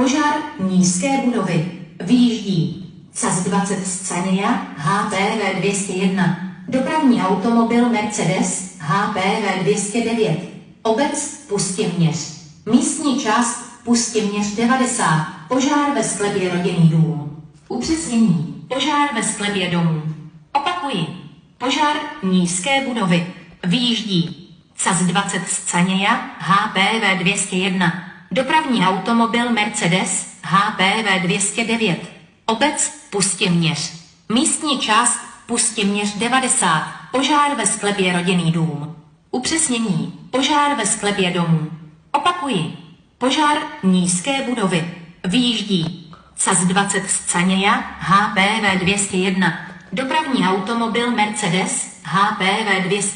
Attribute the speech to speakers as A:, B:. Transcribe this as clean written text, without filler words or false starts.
A: Požár nízké budovy. Vyjíždí CAS 20 Scania HPV 201. Dopravní automobil Mercedes HPV 209. Obec Pustiměř. Místní část Pustiměř 90. Požár ve sklepě rodinný dům. Upřesnění. Požár ve sklepě domů. Opakuji. Požár nízké budovy. Vyjíždí CAS 20 Scania HPV 201. Dopravní automobil Mercedes HPV 209. Obec Pustiměř. Místní část Pustiměř 90. Požár ve sklepě rodinný dům. Upřesnění. Požár ve sklepě domů. Opakuji. Požár nízké budovy. Vyjíždí CAS 20 Scania HPV 201. Dopravní automobil Mercedes HPV 209.